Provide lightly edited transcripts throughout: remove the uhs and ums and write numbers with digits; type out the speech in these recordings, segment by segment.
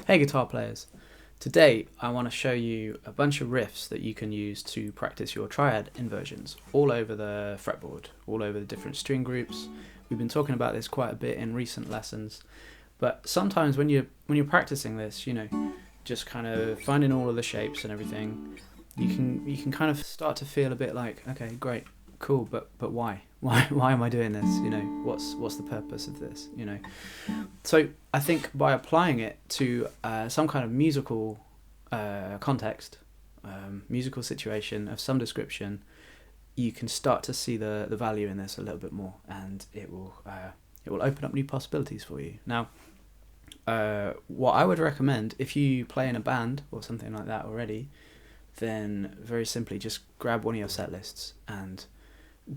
Hey guitar players, today I want to show you a bunch of riffs that you can use to practice your triad inversions all over the fretboard, all over the different string groups. We've been talking about this quite a bit in recent lessons, but sometimes when you're practicing this, just kind of finding all of the shapes and everything, you can kind of start to feel a bit like, okay, great, cool, but why? Why am I doing this? What's the purpose of this? So I think by applying it to some kind of musical context, musical situation of some description, you can start to see the value in this a little bit more, and it will open up new possibilities for you. Now, what I would recommend, if you play in a band or something like that already, then very simply just grab one of your set lists and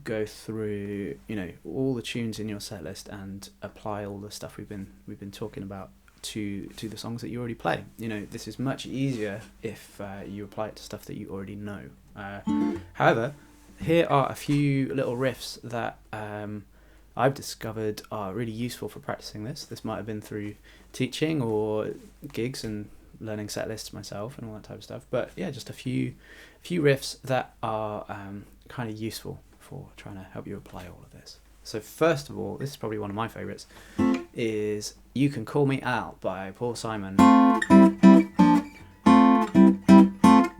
go through all the tunes in your set list and apply all the stuff we've been talking about to the songs that you already play. This is much easier if you apply it to stuff that you already know. However, here are a few little riffs that I've discovered are really useful for practicing this. This might have been through teaching or gigs and learning set lists myself and all that type of stuff, but yeah, just a few riffs that are kind of useful for trying to help you apply all of this. So first of all, this is probably one of my favorites, is You Can Call Me Out by Paul Simon.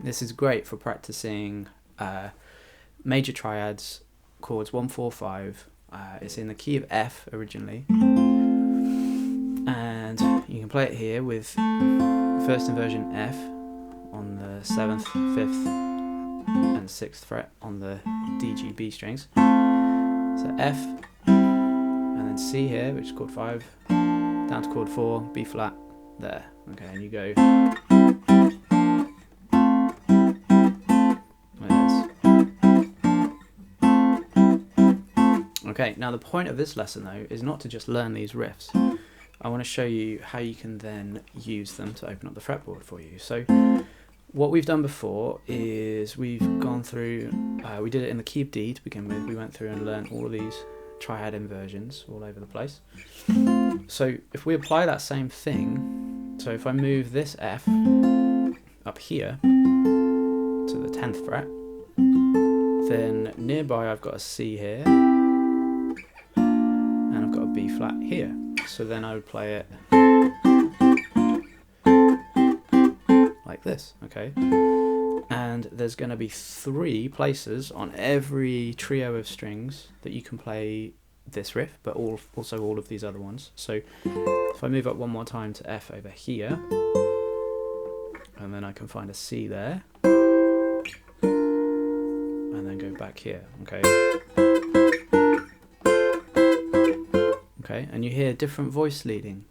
This is great for practicing major triads, chords 1, 4, 5. It's in the key of F originally, and you can play it here with first inversion F on the 7th, 5th and 6th fret on the D, G, B strings. So F and then C here, which is chord 5, down to chord 4, B flat, there. Okay, and you go like this. Okay, now the point of this lesson though is not to just learn these riffs. I want to show you how you can then use them to open up the fretboard for you. So what we've done before is we've gone through, we did it in the key of D to begin with. We went through and learned all of these triad inversions all over the place. So if we apply that same thing, so if I move this F up here to the 10th fret, then nearby I've got a C here, and I've got a B flat here. So then I would play it like this, okay? And there's going to be 3 places on every trio of strings that you can play this riff, but also all of these other ones. So if I move up one more time to F over here, and then I can find a C there, and then go back here, okay? Okay, and you hear different voice leading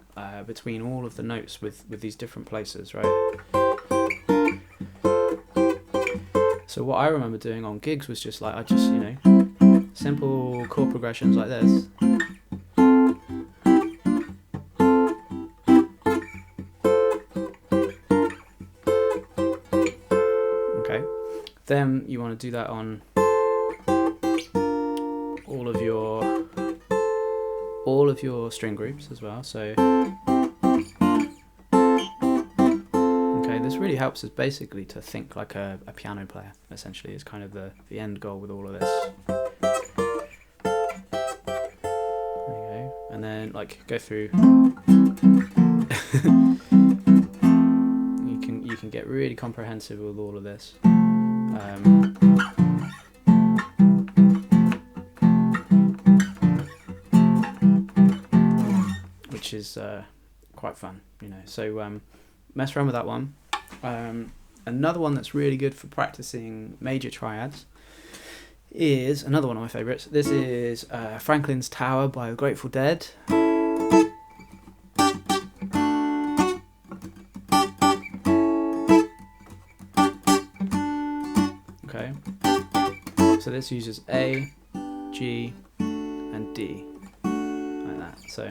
between all of the notes with these different places, right? So what I remember doing on gigs was just like, simple chord progressions like this. Okay, then you want to do that on all of your string groups as well. So this really helps us basically to think like a piano player, essentially, is kind of the end goal with all of this. There you go. And then go through. you can get really comprehensive with all of this. Which is quite fun, So mess around with that one. Another one that's really good for practicing major triads is another one of my favourites. This is Franklin's Tower by the Grateful Dead. Okay, so this uses A, G, and D, like that. So,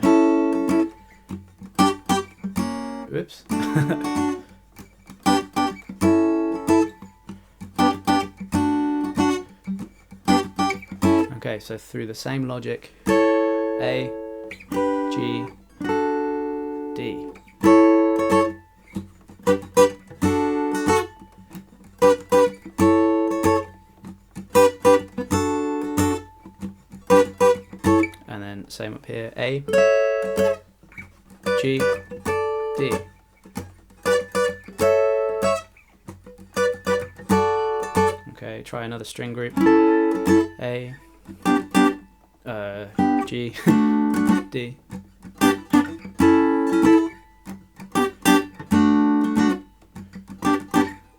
whoops. Okay, so through the same logic, A, G, D. then same up here, A, G, D. Okay, try another string group. A, G, D.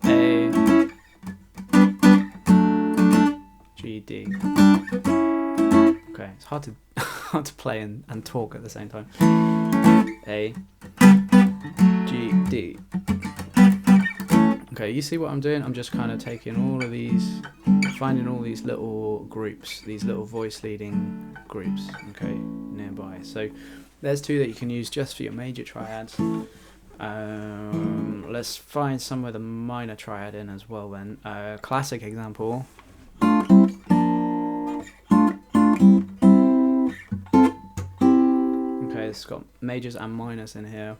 A, G, D. Okay, it's hard to hard to play and talk at the same time. A, G, D. Okay, you see what I'm doing? I'm just kind of taking all of these, finding all these little groups, these little voice leading groups, okay, nearby. So there's two that you can use just for your major triads. Let's find some with a minor triad in as well then. Classic example. Okay, it's got majors and minors in here.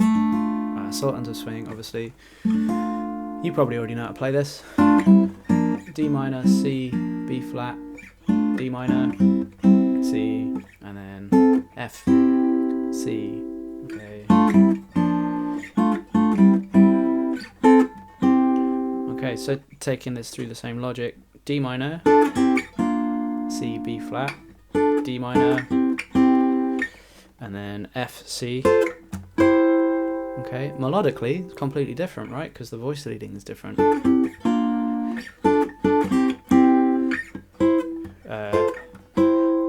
Sultans of swing, obviously. You probably already know how to play this. D minor, C, B flat, D minor, C, and then F, C. Okay. Okay, so taking this through the same logic, D minor, C, B flat, D minor, and then F, C. Okay, melodically, it's completely different, right? Because the voice leading is different.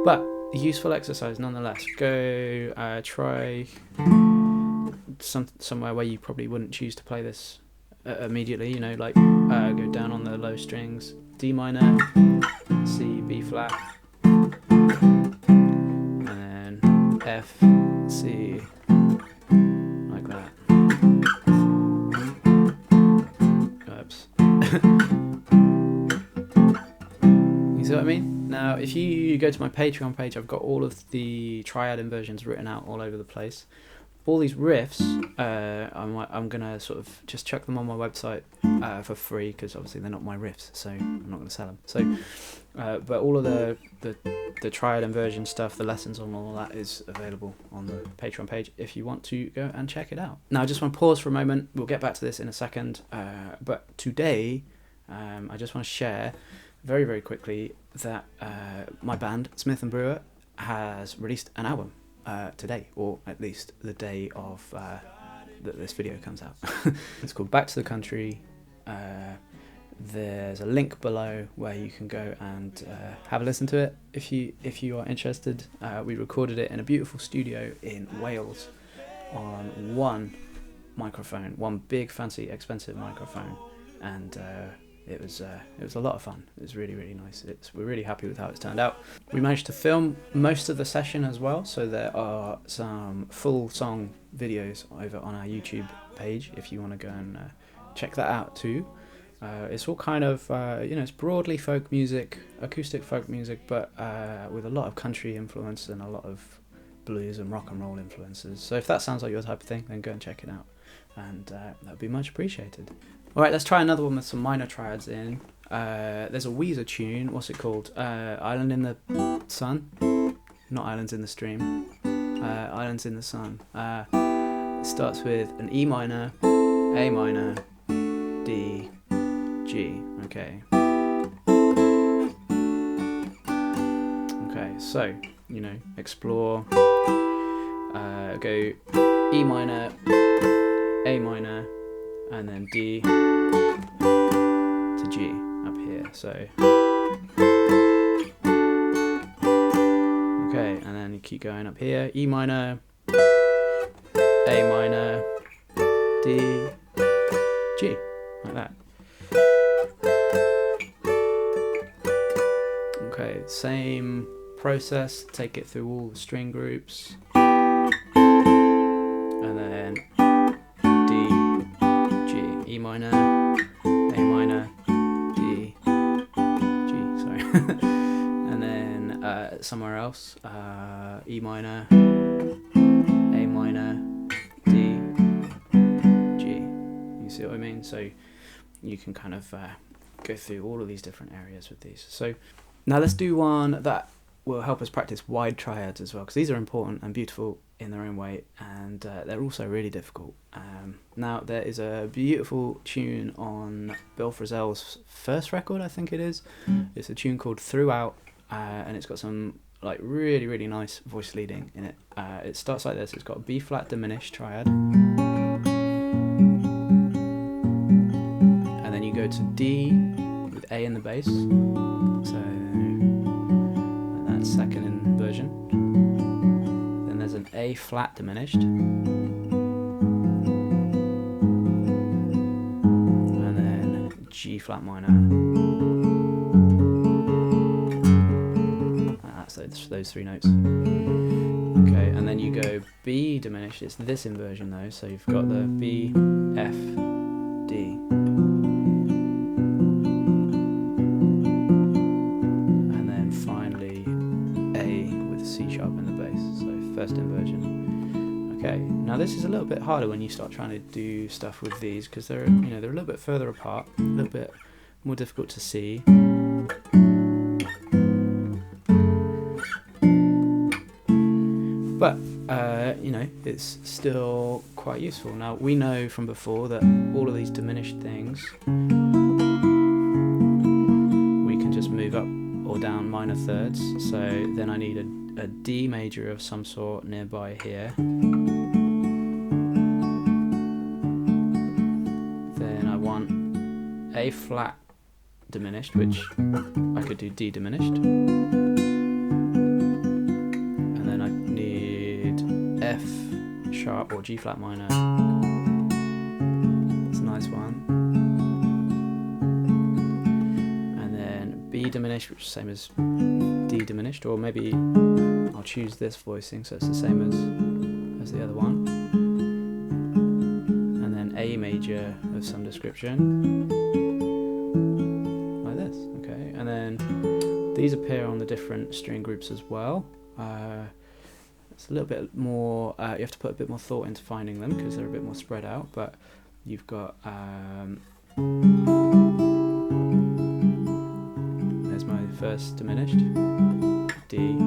But useful exercise nonetheless. Go try somewhere where you probably wouldn't choose to play this immediately, you know, like go down on the low strings, D minor, C, B flat, and then F, C, like that. Oops. You see what I mean? Now, if you go to my Patreon page, I've got all of the triad inversions written out all over the place. All these riffs, I'm going to sort of just chuck them on my website for free, because obviously they're not my riffs, so I'm not going to sell them. So, but all of the triad inversion stuff, the lessons on all that is available on the Patreon page if you want to go and check it out. Now, I just want to pause for a moment. We'll get back to this in a second. But today, I just want to share very, very quickly that my band, Smith and Brewer, has released an album. Today, or at least the day of that this video comes out. It's called Back to the Country. There's a link below where you can go and have a listen to it if you are interested. We recorded it in a beautiful studio in Wales on one microphone, one big fancy expensive microphone, and it was a lot of fun. It was really, really nice. We're really happy with how it's turned out. We managed to film most of the session as well, so there are some full song videos over on our YouTube page if you want to go and check that out too. It's all kind of, it's broadly folk music, acoustic folk music, but with a lot of country influence and a lot of blues and rock and roll influences. So if that sounds like your type of thing, then go and check it out, and that would be much appreciated. Alright, let's try another one with some minor triads in. There's a Weezer tune, what's it called? Island in the Sun? Not Islands in the Stream. Islands in the Sun. It starts with an E minor, A minor, D, G. Okay. Okay, so, explore. Go E minor, A minor, and then D to G up here. So okay, and then you keep going up here, E minor, A minor, D, G, like that. Okay, same process, take it through all the string groups, and then E minor, A minor, D, G, sorry. And then somewhere else, E minor, A minor, D, G. You see what I mean? So you can kind of go through all of these different areas with these. So now let's do one that will help us practice wide triads as well, because these are important and beautiful in their own way, and they're also really difficult. Now, there is a beautiful tune on Bill Frisell's first record, I think it is. It's a tune called Throughout, and it's got some like really, really nice voice leading in it. It starts like this. It's got a B flat diminished triad, and then you go to D with A in the bass, so that's second inversion. Then there's an A flat diminished, and then G flat minor. That's those three notes. Okay, and then you go B diminished. It's this inversion though, so you've got the B, F, D. And then finally A with C sharp in the bass, so first inversion. Okay, now this is a little bit harder when you start trying to do stuff with these, because they're they're a little bit further apart, a little bit more difficult to see. But, it's still quite useful. Now, we know from before that all of these diminished things, we can just move up or down minor thirds. So then I need a D major of some sort nearby here. Then I want A flat diminished, which I could do D diminished. F sharp or G flat minor. That's a nice one. And then B diminished, which is the same as D diminished, or maybe I'll choose this voicing so it's the same as the other one. And then A major of some description, like this. Okay, and then these appear on the different string groups as well. It's a little bit more, you have to put a bit more thought into finding them because they're a bit more spread out, but you've got, there's my first diminished, D,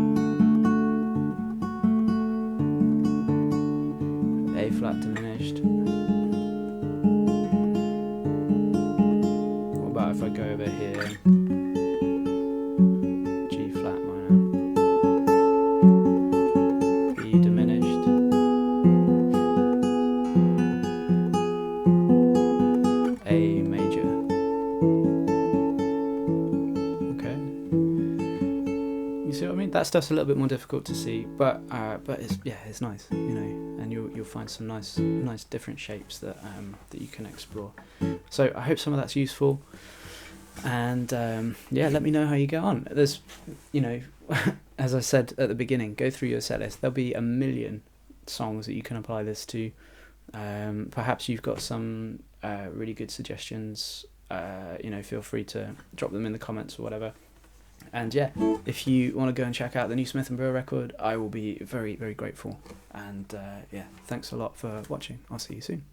A flat diminished. What about if I go over here? That stuff's a little bit more difficult to see, but it's nice, and you'll find some nice different shapes that you can explore. So I hope some of that's useful, and let me know how you get on. There's, as I said at the beginning, go through your set list. There'll be a million songs that you can apply this to. Perhaps you've got some really good suggestions. Feel free to drop them in the comments or whatever. And if you want to go and check out the new Smith and Brewer record, I will be very, very grateful. And thanks a lot for watching. I'll see you soon.